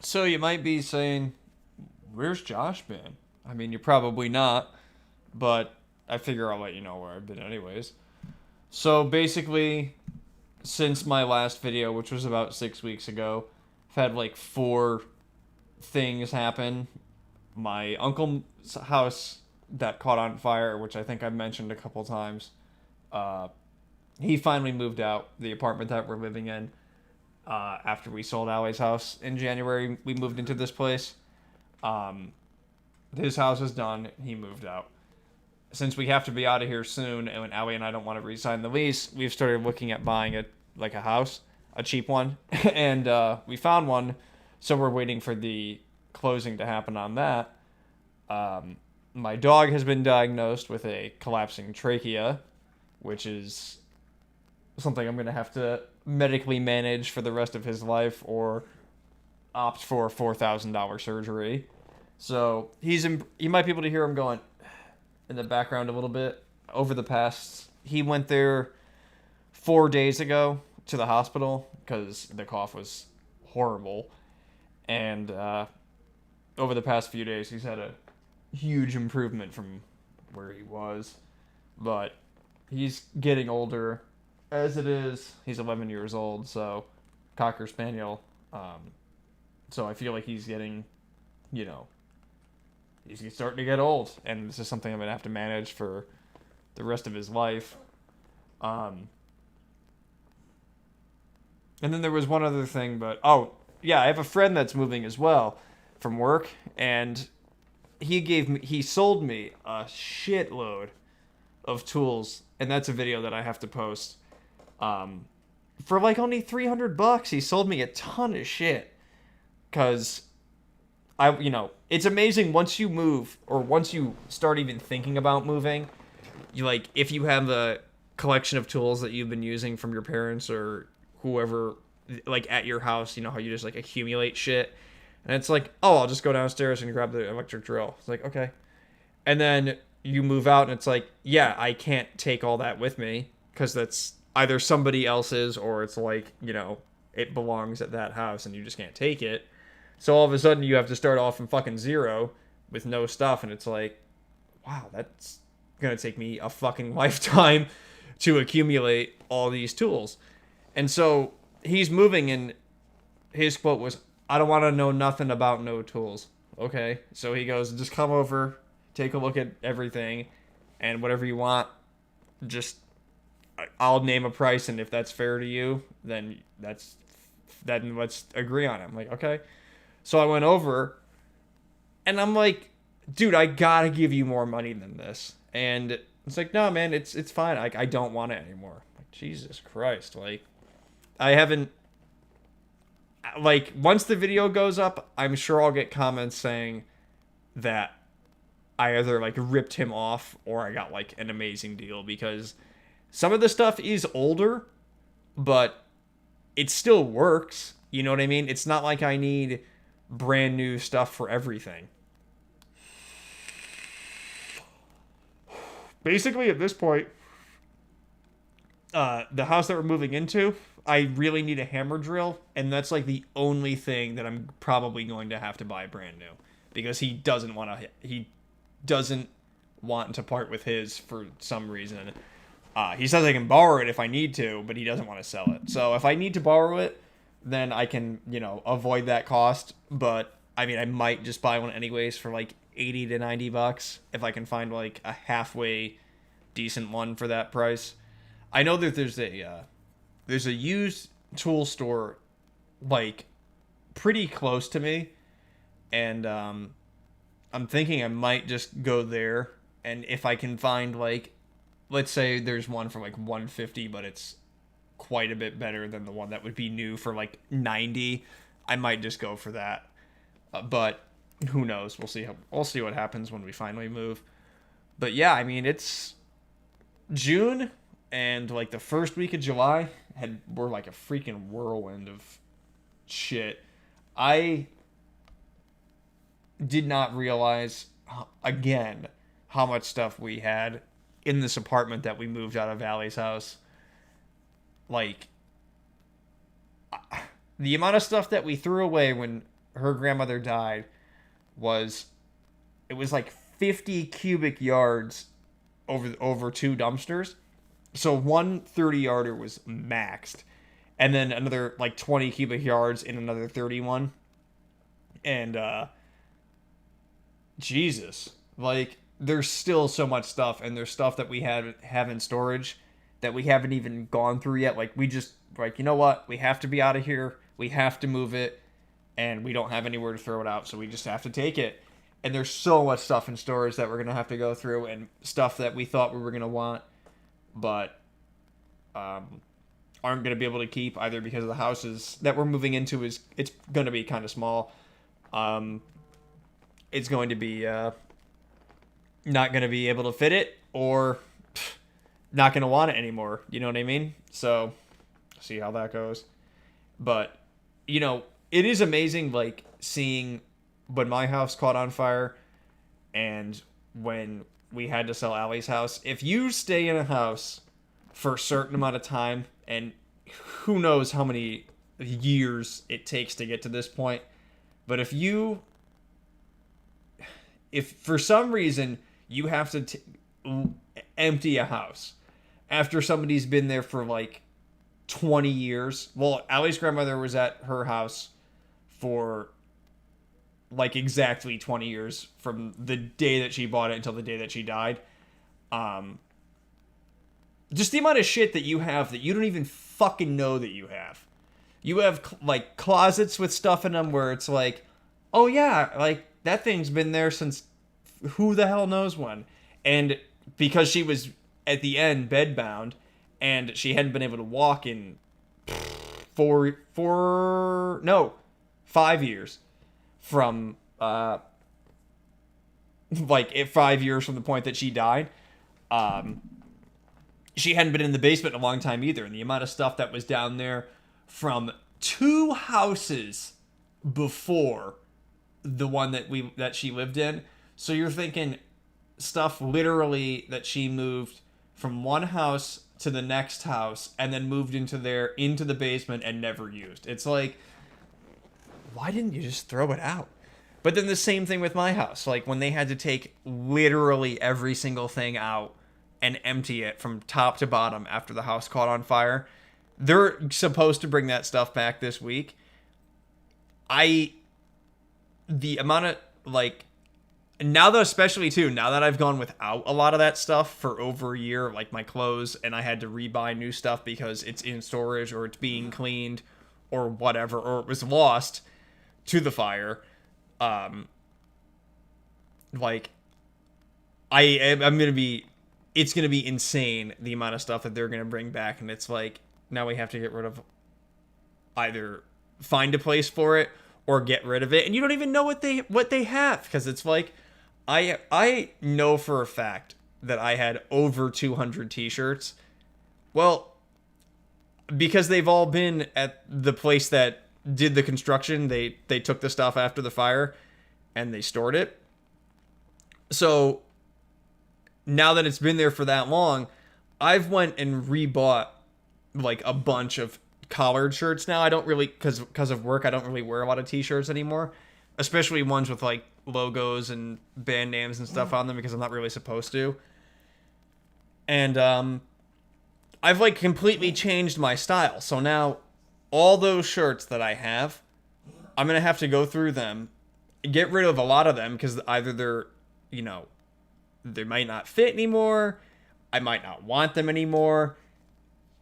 So you might be saying, where's Josh been? I mean, you're probably not, but I figure I'll let you know where I've been anyways. So basically, since my last video, which was about 6 weeks ago, I've had like four things happen. My uncle's house that caught on fire, which I think I've mentioned a couple times. Uh, he finally moved out the apartment that we're living in. After we sold Allie's house in January, we moved into this place. Um, his house is done. He moved out. Since we have to be out of here soon, and when Allie and I don't want to re-sign the lease, we've started looking at buying a house, a cheap one, and we found one. So we're waiting for the closing to happen on that. My dog has been diagnosed with a collapsing trachea, which is something I'm gonna have to medically manage for the rest of his life, or opt for $4,000 surgery. So you might be able to hear him going in the background a little bit. Over the past, he went there 4 days ago to the hospital because the cough was horrible, and over the past few days, he's had a huge improvement from where he was. But he's getting older. As it is, he's 11 years old, so Cocker Spaniel. So I feel like he's getting, you know, he's starting to get old, and this is something I'm gonna have to manage for the rest of his life. Um, and then there was one other thing, but oh yeah, I have a friend that's moving as well from work, and he sold me a shitload of tools, and that's a video that I have to post. Um, for like only $300, he sold me a ton of shit. Cause it's amazing once you move, or once you start even thinking about moving. You like if you have a collection of tools that you've been using from your parents or whoever, like at your house. You know how you just like accumulate shit, and it's like, oh, I'll just go downstairs and grab the electric drill. It's like, okay. And then you move out, and it's like, yeah, I can't take all that with me because that's either somebody else's, or it's like, it belongs at that house and you just can't take it. So all of a sudden you have to start off from fucking zero with no stuff, and it's like, wow, that's gonna take me a fucking lifetime to accumulate all these tools. And so he's moving, and his quote was, I don't want to know nothing about no tools. Okay. So he goes, just come over, take a look at everything, and whatever you want, just I'll name a price, and if that's fair to you, then let's agree on it. I'm like, okay. So I went over, and I'm like, dude, I gotta give you more money than this. And it's like, no, man, it's fine. I don't want it anymore. I'm like, Jesus Christ, like I haven't, like, once the video goes up, I'm sure I'll get comments saying that I either like ripped him off or I got like an amazing deal, because some of the stuff is older, but it still works. You know what I mean? It's not like I need brand new stuff for everything. Basically, at this point, the house that we're moving into, I really need a hammer drill, and that's like the only thing that I'm probably going to have to buy brand new, because he doesn't want to part with his for some reason. He says I can borrow it if I need to, but he doesn't want to sell it. So if I need to borrow it, then I can, avoid that cost. But I mean, I might just buy one anyways for like 80 to $90 if I can find like a halfway decent one for that price. I know that there's a used tool store like pretty close to me, and I'm thinking I might just go there, and if I can find like, let's say there's one for like 150, but it's quite a bit better than the one that would be new for like 90, I might just go for that. But who knows? We'll see what happens when we finally move. But yeah, I mean, it's June, and like the first week of July were like a freaking whirlwind of shit. I did not realize, again, how much stuff we had in this apartment that we moved out of Valley's house. Like, the amount of stuff that we threw away when her grandmother died was, it was like 50 cubic yards over two dumpsters. So one 30-yarder was maxed, and then another like 20 cubic yards in another 31. And Jesus, like there's still so much stuff, and there's stuff that we have in storage that we haven't even gone through yet. Like we just like, you know what? We have to be out of here. We have to move it, and we don't have anywhere to throw it out, so we just have to take it. And there's so much stuff in storage that we're gonna have to go through, and stuff that we thought we were gonna want, but aren't gonna be able to keep either because of the houses that we're moving into is it's gonna be kind of small. It's going to be not gonna be able to fit it, or not gonna want it anymore. You know what I mean? So see how that goes. But you know, it is amazing, like seeing when my house caught on fire and when we had to sell Allie's house. If you stay in a house for a certain amount of time, and who knows how many years it takes to get to this point, but if for some reason you have to empty a house after somebody's been there for like 20 years. Well, Allie's grandmother was at her house for like exactly 20 years from the day that she bought it until the day that she died. Just the amount of shit that you have that you don't even fucking know that you have. You have like closets with stuff in them where it's like, oh yeah, like that thing's been there since who the hell knows when. And because she was at the end bedbound and she hadn't been able to walk in 5 years from like 5 years from the point that she died. She hadn't been in the basement in a long time either, and the amount of stuff that was down there from 2 houses before the one that she lived in. So you're thinking stuff literally that she moved from one house to the next house and then moved into the basement and never used. It's like, why didn't you just throw it out? But then the same thing with my house. Like when they had to take literally every single thing out and empty it from top to bottom after the house caught on fire. They're supposed to bring that stuff back this week. The amount of like, now that especially too, now that I've gone without a lot of that stuff for over a year, like my clothes, and I had to rebuy new stuff because it's in storage or it's being cleaned or whatever, or it was lost to the fire. Like it's going to be insane the amount of stuff that they're going to bring back. And it's like, now we have to get rid of, either find a place for it or get rid of it. And you don't even know what they have. Because it's like, I know for a fact that I had over 200 t-shirts. Well, because they've all been at the place that did the construction, they took the stuff after the fire and they stored it. So now that it's been there for that long, I've went and rebought like a bunch of collared shirts now. I don't really, because of work, I don't really wear a lot of t-shirts anymore, especially ones with like logos and band names and stuff on them, because I'm not really supposed to. And I've like completely changed my style. So now all those shirts that I have, I'm going to have to go through them, get rid of a lot of them, because either they're, you know, they might not fit anymore. I might not want them anymore.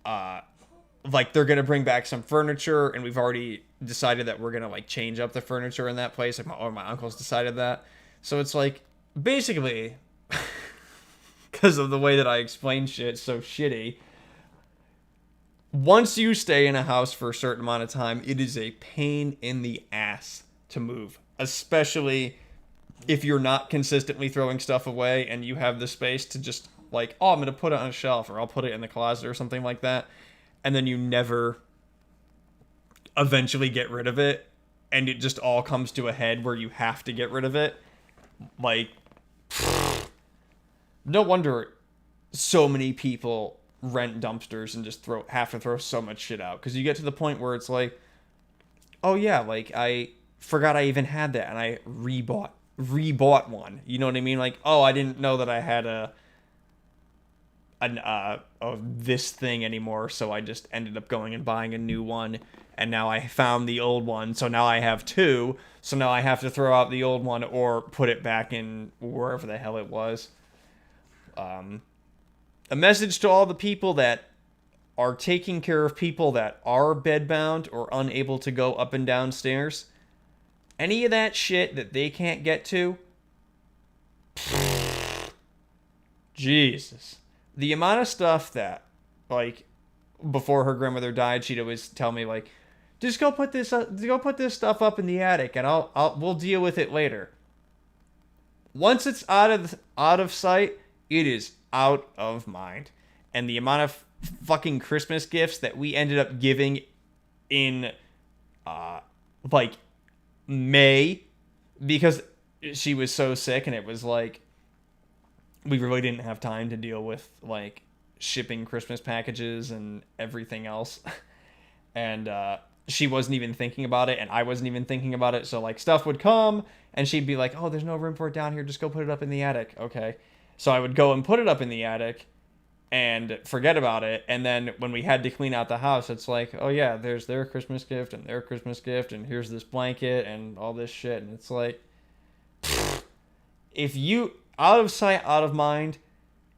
Like they're going to bring back some furniture, and we've already decided that we're going to like change up the furniture in that place. Like my uncle's decided that. So it's like, basically, because of the way that I explain shit so shitty, once you stay in a house for a certain amount of time, it is a pain in the ass to move, especially if you're not consistently throwing stuff away and you have the space to just like, oh, I'm going to put it on a shelf, or I'll put it in the closet or something like that. And then you never eventually get rid of it. And it just all comes to a head where you have to get rid of it. Like, no wonder so many people rent dumpsters and just have to throw so much shit out. Because you get to the point where it's like, oh yeah, like I forgot I even had that, and I rebought one. You know what I mean? Like, oh, I didn't know that I had this thing anymore, so I just ended up going and buying a new one, and now I found the old one, so now I have two, so now I have to throw out the old one or put it back in wherever the hell it was. A message to all the people that are taking care of people that are bedbound or unable to go up and down stairs. Any of that shit that they can't get to, Jesus. The amount of stuff that, like, before her grandmother died, she'd always tell me, like, just go put this stuff up in the attic, and we'll deal with it later. Once it's out of sight, it is out of mind. And the amount of fucking Christmas gifts that we ended up giving in, like, May, because she was so sick, and it was like, we really didn't have time to deal with, like, shipping Christmas packages and everything else. And she wasn't even thinking about it, and I wasn't even thinking about it. So, like, stuff would come, and she'd be like, oh, there's no room for it down here. Just go put it up in the attic. Okay. So I would go and put it up in the attic and forget about it. And then when we had to clean out the house, it's like, oh, yeah, there's their Christmas gift and their Christmas gift, and here's this blanket and all this shit. And it's like, if you... out of sight, out of mind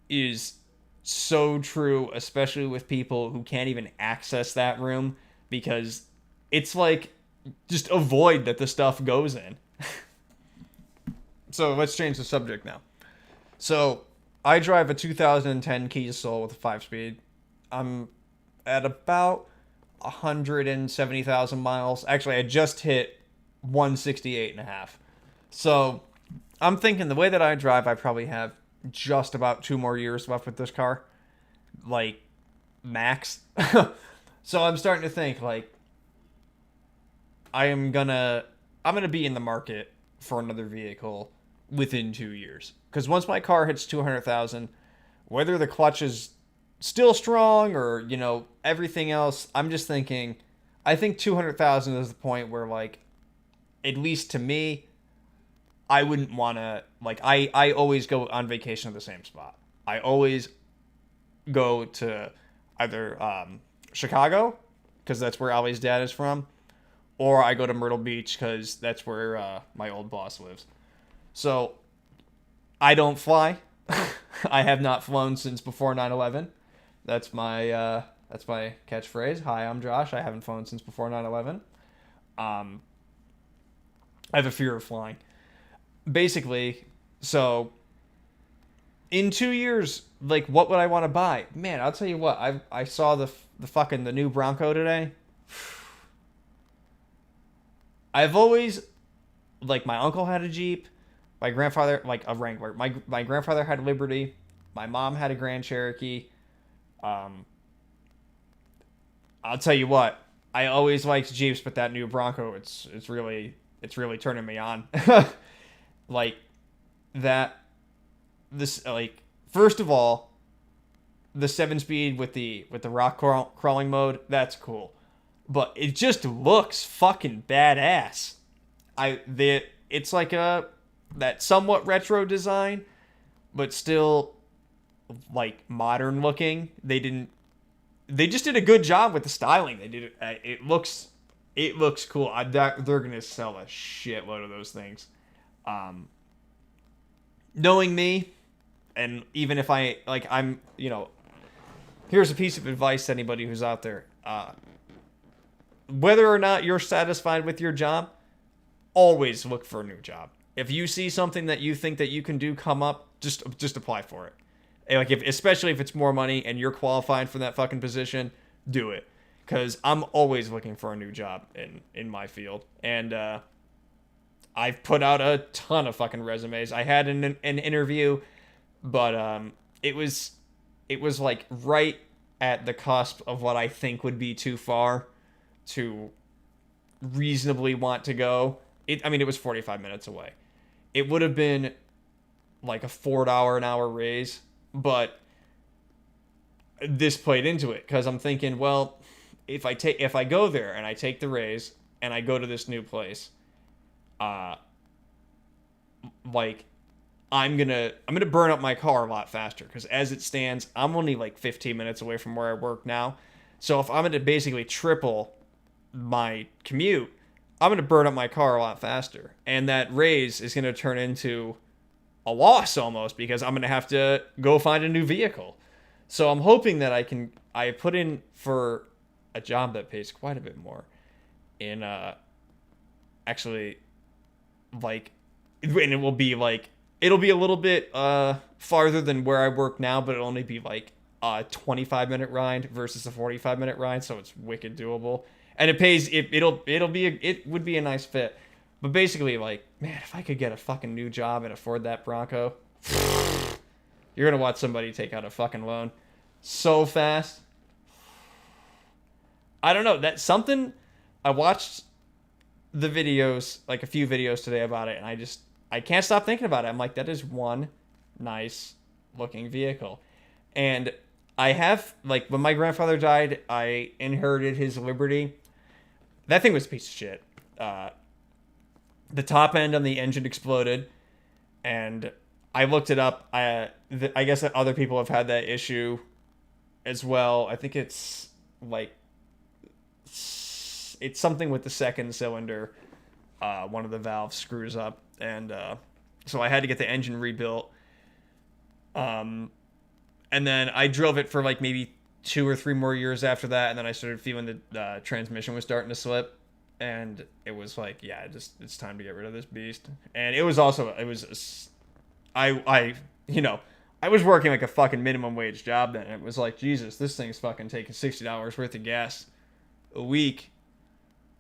is so true, especially with people who can't even access that room, because it's like, just avoid that the stuff goes in. So let's change the subject now. So I drive a 2010 Kia Soul with a 5-speed. I'm at about 170,000 miles. Actually, I just hit 168.5. So I'm thinking the way that I drive, I probably have just about 2 more years left with this car. Like, max. So I'm starting to think, like, I'm gonna be in the market for another vehicle within 2 years. Because once my car hits 200,000, whether the clutch is still strong or, you know, everything else, I'm just thinking, I think 200,000 is the point where, like, at least to me, I wouldn't want to, like, I always go on vacation to the same spot. I always go to either Chicago, because that's where Ollie's dad is from, or I go to Myrtle Beach, because that's where my old boss lives. So, I don't fly. I have not flown since before 9/11. That's my catchphrase. Hi, I'm Josh. I haven't flown since before 9/11. I have a fear of flying. Basically, so in 2 years, like, what would I want to buy? Man, I'll tell you what. I saw the new Bronco today. I've always, like, my uncle had a Jeep, my grandfather, like, a Wrangler. My grandfather had a Liberty, my mom had a Grand Cherokee. I'll tell you what. I always liked Jeeps, but that new Bronco, it's really turning me on. Like, that, this, like, first of all, the 7-speed with the rock crawling mode, that's cool. But it just looks fucking badass. It's like that somewhat retro design, but still, like, modern looking. They just did a good job with the styling. They did it looks cool. They're gonna sell a shitload of those things. Knowing me, and even if I'm, you know, here's a piece of advice to anybody who's out there. Whether or not you're satisfied with your job, always look for a new job. If you see something that you think that you can do come up, just apply for it. And, like, especially if it's more money and you're qualified for that fucking position, do it. Because I'm always looking for a new job in my field. And I've put out a ton of fucking resumes. I had an interview, but it was like right at the cusp of what I think would be too far to reasonably want to go. It was 45 minutes away. It would have been like a $4 an hour raise, but this played into it because I'm thinking, well, if I go there and I take the raise and I go to this new place uh, like I'm gonna burn up my car a lot faster because as it stands, I'm only like 15 minutes away from where I work now. So if I'm gonna basically triple my commute, I'm gonna burn up my car a lot faster, and that raise is gonna turn into a loss almost because I'm gonna have to go find a new vehicle. So I'm hoping that I put in for a job that pays quite a bit more in actually like and it'll be a little bit farther than where I work now, but it'll only be like a 25-minute ride versus a 45-minute ride, so it's wicked doable. And it pays it would be a nice fit. But basically, like, man, if I could get a fucking new job and afford that Bronco, you're gonna watch somebody take out a fucking loan so fast. I don't know. That's something I watched the videos, like a few videos today about it, and I can't stop thinking about it. I'm like, that is one nice looking vehicle. And I have, like, when my grandfather died, I inherited his Liberty. That thing was a piece of shit. The top end on the engine exploded, and I looked it up. I guess that other people have had that issue as well. I think it's like it's something with the second cylinder. One of the valves screws up, and so I had to get the engine rebuilt. And then I drove it for like maybe 2 or 3 more years after that, and then I started feeling the transmission was starting to slip. And it was like, yeah, it's time to get rid of this beast. And I was working like a fucking minimum wage job then. It was like, Jesus, this thing's fucking taking $60 worth of gas a week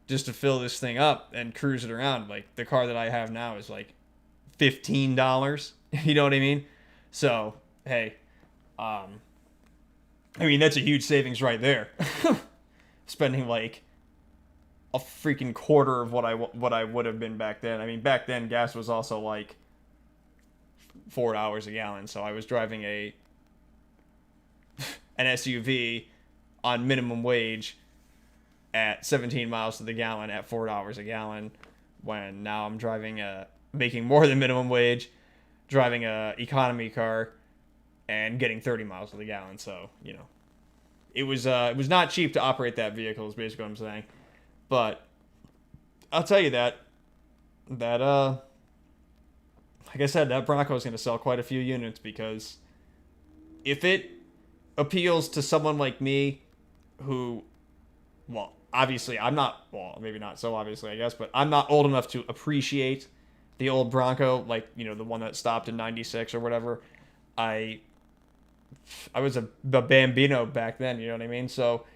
just to fill this thing up and cruise it around. Like, the car that I have now is like $15. You know what I mean? So, hey, I mean, that's a huge savings right there. Spending like a freaking quarter of what I would have been back then. I mean, back then gas was also like $4 a gallon, so I was driving an SUV on minimum wage at 17 miles to the gallon at $4 a gallon. When now I'm driving making more than minimum wage, driving a economy car, and getting 30 miles to the gallon. So it was not cheap to operate that vehicle. Is basically what I'm saying. But I'll tell you that like I said, that Bronco is going to sell quite a few units because if it appeals to someone like me who, well, obviously I'm not, well, maybe not so obviously, I guess, but I'm not old enough to appreciate the old Bronco, like, the one that stopped in 96 or whatever. I was a Bambino back then, you know what I mean? So,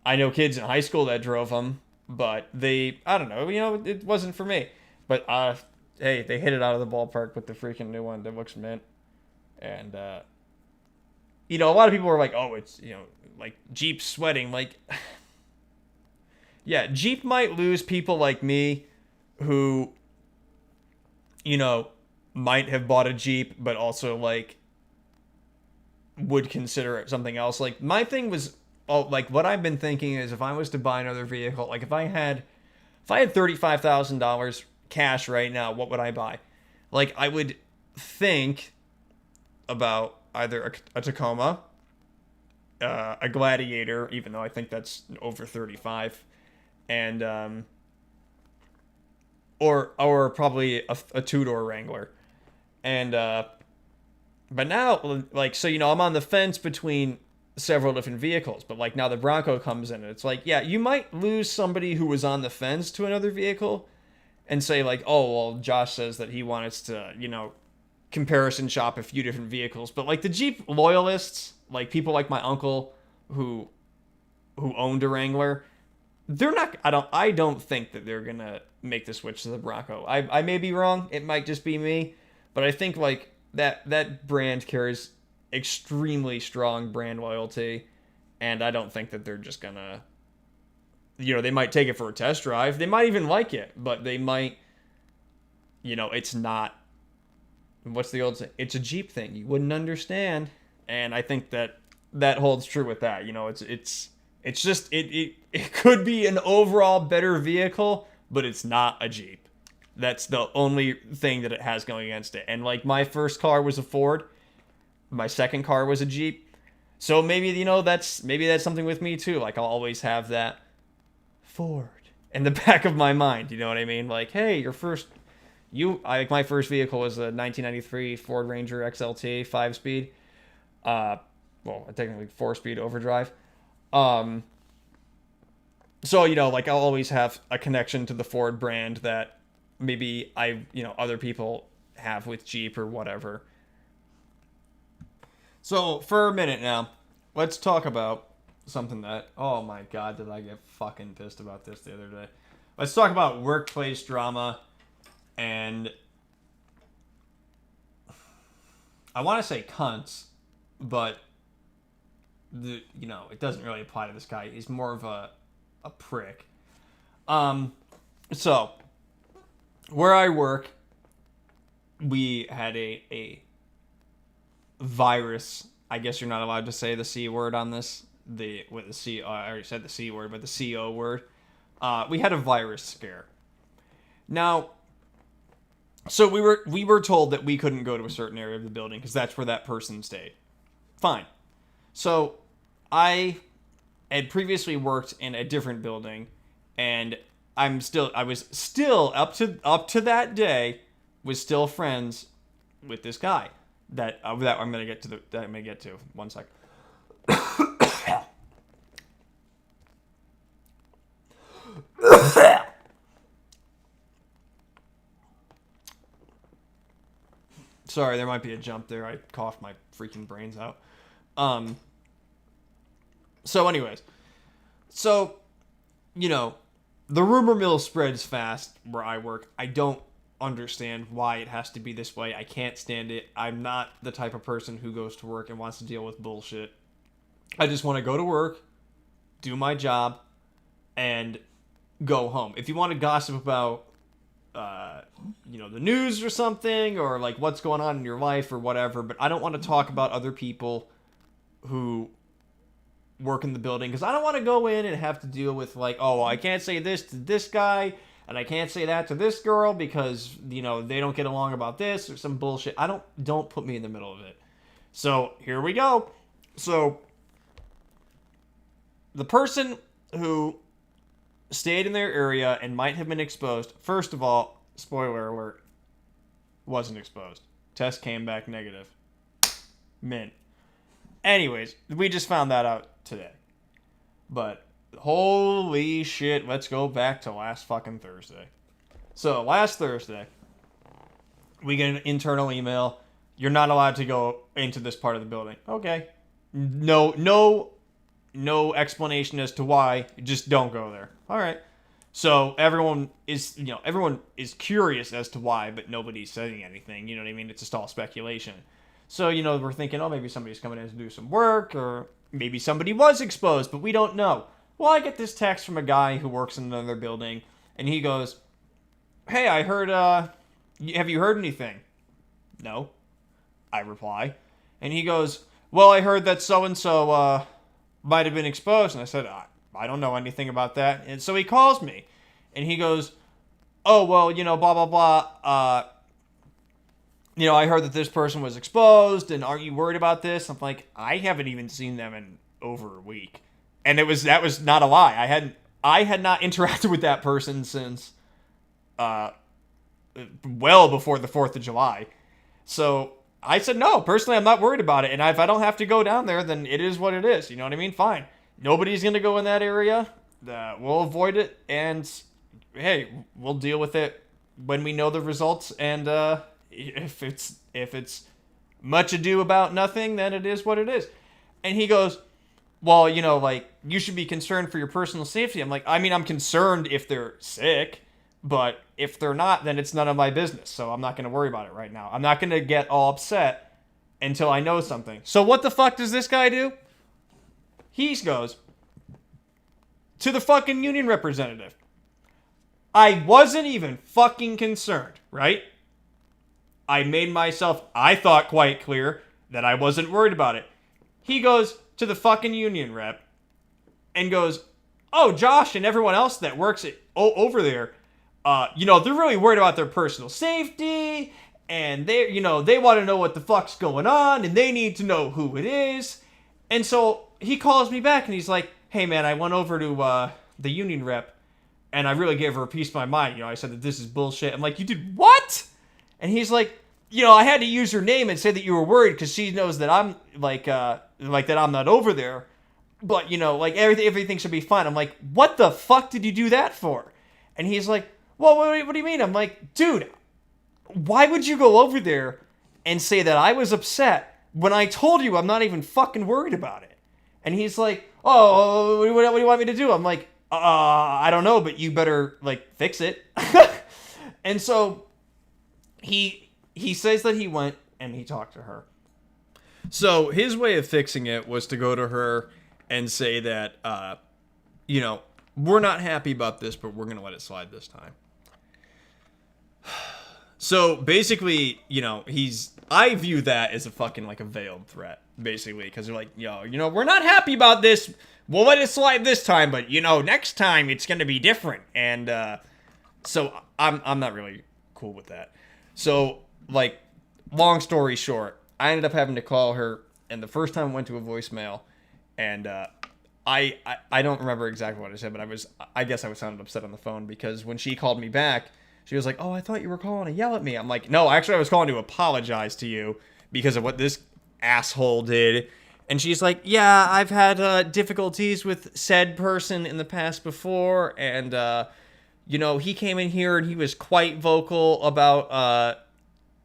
I know kids in high school that drove them, but I don't know, it wasn't for me. But, hey, they hit it out of the ballpark with the freaking new one that looks mint. And, a lot of people were like, oh, it's, like Jeep sweating. Like, yeah, Jeep might lose people like me who, might have bought a Jeep, but also, like, would consider it something else. Like, my thing was, like, what I've been thinking is if I was to buy another vehicle, like if I had $35,000 cash right now, what would I buy? Like, I would think about either a Tacoma, a Gladiator, even though I think that's over 35, and or probably a two-door Wrangler. And but now, like, so I'm on the fence between several different vehicles, but like now the Bronco comes in, and it's like, yeah, you might lose somebody who was on the fence to another vehicle and say like, oh, well, Josh says that he wants to, comparison shop a few different vehicles. But like the Jeep loyalists, like people like my uncle who owned a Wrangler, they're not, I don't think that they're gonna make the switch to the Bronco. I may be wrong, it might just be me, but I think like that brand carries extremely strong brand loyalty, and I don't think that they're just gonna, they might take it for a test drive, they might even like it, but they might, it's not, what's the old saying, it's a Jeep thing, you wouldn't understand. And I think that holds true with that. It's just it could be an overall better vehicle, but it's not a Jeep. That's the only thing that it has going against it. And like my first car was a Ford, my second car was a Jeep. So maybe that's something with me too. Like I'll always have that Ford in the back of my mind. You know what I mean? Like, hey, my first vehicle was a 1993 Ford Ranger XLT 5-speed. Technically 4-speed overdrive. So, like I'll always have a connection to the Ford brand that maybe other people have with Jeep or whatever. So, for a minute now, let's talk about something that, oh my god, did I get fucking pissed about this the other day. Let's talk about workplace drama, and I want to say cunts, but it doesn't really apply to this guy. He's more of a prick. So where I work, we had a virus. I guess you're not allowed to say the C word on this. I already said the C word, but the CO word. We had a virus scare. Now, so we were told that we couldn't go to a certain area of the building because that's where that person stayed. Fine. So I had previously worked in a different building, and I was still up to that day was still friends with this guy that I'm gonna get to. 1 sec. Sorry, there might be a jump there. I coughed my freaking brains out. So anyways, the rumor mill spreads fast where I work. I don't understand why it has to be this way. I can't stand it. I'm not the type of person who goes to work and wants to deal with bullshit. I just want to go to work, do my job, and go home. If you want to gossip about, the news or something, or like what's going on in your life or whatever, but I don't want to talk about other people who work in the building, because I don't want to go in and have to deal with like, oh, well, I can't say this to this guy and I can't say that to this girl because they don't get along about this or some bullshit. Don't put me in the middle of it. So here we go. So the person who stayed in their area and might have been exposed, first of all, spoiler alert, wasn't exposed. Test came back negative. Mint. Anyways, we just found that out today. But holy shit, let's go back to last fucking Thursday. So last Thursday, we get an internal email. You're not allowed to go into this part of the building. Okay. No explanation as to why. Just don't go there. All right. So everyone is curious as to why, but nobody's saying anything. You know what I mean? It's just all speculation. So, we're thinking, oh, maybe somebody's coming in to do some work, or maybe somebody was exposed, but we don't know. Well, I get this text from a guy who works in another building, and he goes, hey, I heard, have you heard anything? No, I reply. And he goes, well, I heard that so-and-so, might have been exposed. And I said, I don't know anything about that. And so he calls me, and he goes, oh, well, blah, blah, blah, I heard that this person was exposed, and aren't you worried about this? I'm like, I haven't even seen them in over a week. And that was not a lie. I had not interacted with that person since well before the 4th of July. So I said, no, personally, I'm not worried about it. And if I don't have to go down there, then it is what it is. You know what I mean? Fine. Nobody's going to go in that area. We'll avoid it. And hey, we'll deal with it when we know the results. And, if it's much ado about nothing, then it is what it is. And he goes, well, you should be concerned for your personal safety. I'm like, I'm concerned if they're sick, but if they're not, then it's none of my business. So I'm not going to worry about it right now. I'm not going to get all upset until I know something. So what the fuck does this guy do? He goes to the fucking union representative. I wasn't even fucking concerned, right? I made myself, I thought, quite clear that I wasn't worried about it. He goes to the fucking union rep and goes, oh, Josh and everyone else that works over there, they're really worried about their personal safety, and they want to know what the fuck's going on, and they need to know who it is. And so he calls me back, and he's like, hey, man, I went over to the union rep, and I really gave her a piece of my mind. I said that this is bullshit. I'm like, you did what? And he's like, I had to use her name and say that you were worried because she knows that I'm, like that I'm not over there. But, like, everything should be fine. I'm like, what the fuck did you do that for? And he's like, well, what do you mean? I'm like, dude, why would you go over there and say that I was upset when I told you I'm not even fucking worried about it? And he's like, oh, what do you want me to do? I'm like, I don't know, but you better, like, fix it. And so he says that he went and he talked to her. So his way of fixing it was to go to her and say that, we're not happy about this, but we're going to let it slide this time. So basically, I view that as a fucking, like, a veiled threat, basically, because they're like, we're not happy about this. We'll let it slide this time, but, next time it's going to be different. And so I'm not really cool with that. So, like, long story short, I ended up having to call her, and the first time I went to a voicemail, and I don't remember exactly what I said, but I guess I was sounding upset on the phone, because when she called me back, she was like, oh, I thought you were calling to yell at me. I'm like, no, actually I was calling to apologize to you because of what this asshole did. And she's like, yeah, I've had difficulties with said person in the past before, and he came in here and he was quite vocal about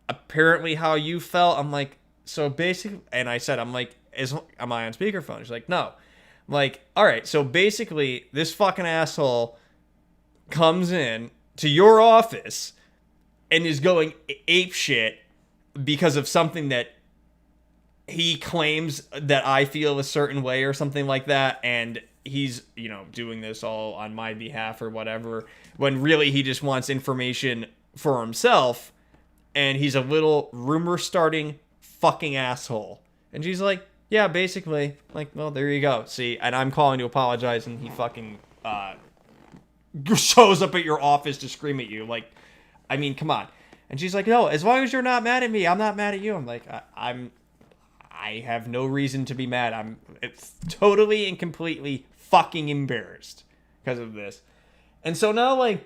apparently how you felt. I'm like, so basically, and I said, I'm like, am I on speakerphone? She's like, no. I'm like, all right, so basically this fucking asshole comes in to your office and is going ape shit because of something that he claims that I feel a certain way or something like that, and he's, doing this all on my behalf or whatever, when really he just wants information for himself, and he's a little rumor-starting fucking asshole. And she's like, yeah, basically. Like, well, there you go. See, and I'm calling to apologize, and he fucking shows up at your office to scream at you. Like, I mean, come on. And she's like, no, as long as you're not mad at me, I'm not mad at you. I'm like, I have no reason to be mad. It's totally and completely fucking embarrassed because of this. And so now, like,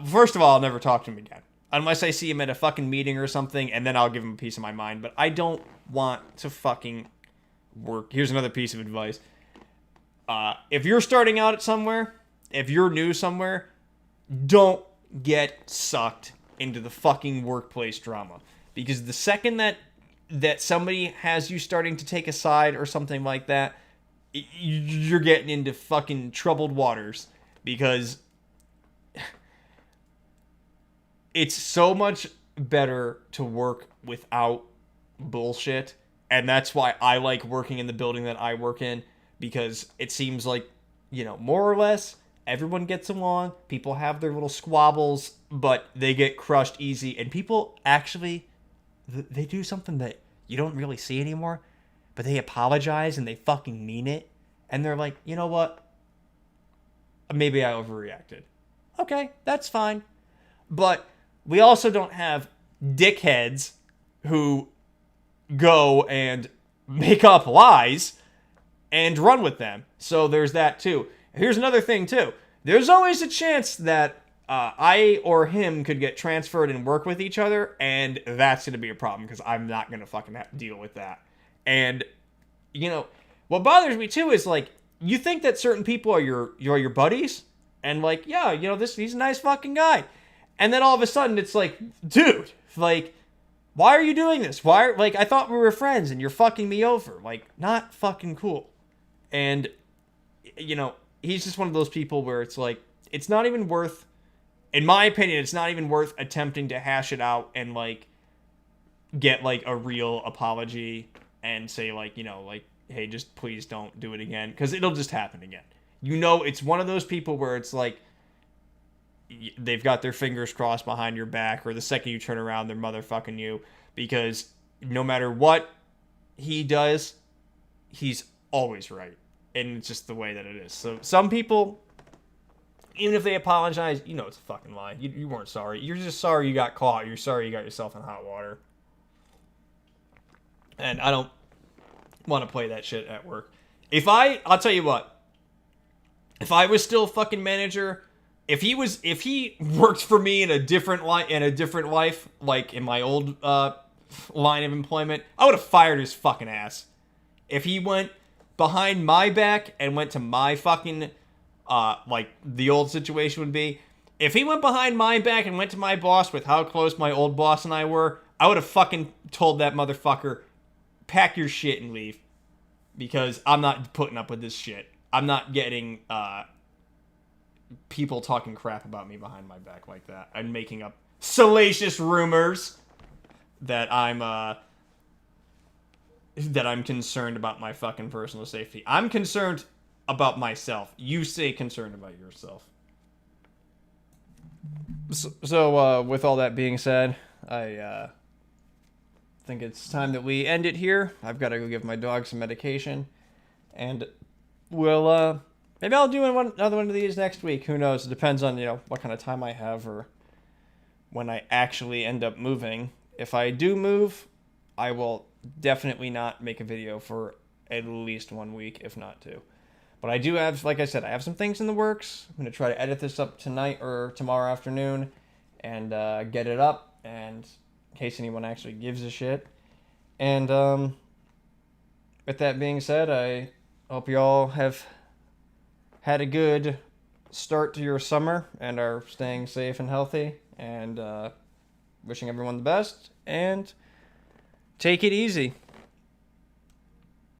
first of all, I'll never talk to him again. Unless I see him at a fucking meeting or something, and then I'll give him a piece of my mind. But I don't want to fucking work. Here's another piece of advice. If you're starting out at somewhere, if you're new somewhere, don't get sucked into the fucking workplace drama. Because the second that somebody has you starting to take a side or something like that, you're getting into fucking troubled waters. Because it's so much better to work without bullshit. And that's why I like working in the building that I work in. Because it seems like, more or less, everyone gets along. People have their little squabbles, but they get crushed easy. And people actually, they do something that you don't really see anymore. But they apologize and they fucking mean it. And they're like, you know what? Maybe I overreacted. Okay, that's fine. But we also don't have dickheads who go and make up lies and run with them. So there's that too. Here's another thing too. There's always a chance that I or him could get transferred and work with each other, and that's going to be a problem because I'm not going to fucking have to deal with that. And, what bothers me too is, like, you think that certain people are your buddies, and, like, yeah, he's a nice fucking guy. And then all of a sudden it's like, dude, like, why are you doing this? I thought we were friends and you're fucking me over. Like, not fucking cool. And, he's just one of those people where it's like, it's not even worth, in my opinion, it's not even worth attempting to hash it out and, like, get, like, a real apology and say, like, hey, just please don't do it again. Because it'll just happen again. It's one of those people where it's like, they've got their fingers crossed behind your back, or the second you turn around, they're motherfucking you, because no matter what he does, he's always right. And it's just the way that it is. So some people, even if they apologize, you know it's a fucking lie. You weren't sorry. You're just sorry you got caught. You're sorry you got yourself in hot water. And I don't want to play that shit at work. I'll tell you what. If I was still fucking manager, if he worked for me in a different life, like in my old line of employment, I would have fired his fucking ass. If he went behind my back and went to my fucking like the old situation would be, if he went behind my back and went to my boss with how close my old boss and I were, I would have fucking told that motherfucker, pack your shit and leave, because I'm not putting up with this shit. I'm not getting people talking crap about me behind my back like that and making up salacious rumors that I'm concerned about my fucking personal safety. I'm concerned about myself. You stay concerned about yourself. So with all that being said, I think it's time that we end it here. I've got to go give my dog some medication, and we'll maybe I'll do another one of these next week. Who knows? It depends on what kind of time I have or when I actually end up moving. If I do move, I will definitely not make a video for at least 1 week, if not 2. But I do have, like I said, I have some things in the works. I'm going to try to edit this up tonight or tomorrow afternoon and get it up, and in case anyone actually gives a shit. And with that being said, I hope you all have had a good start to your summer and are staying safe and healthy, and wishing everyone the best, and take it easy.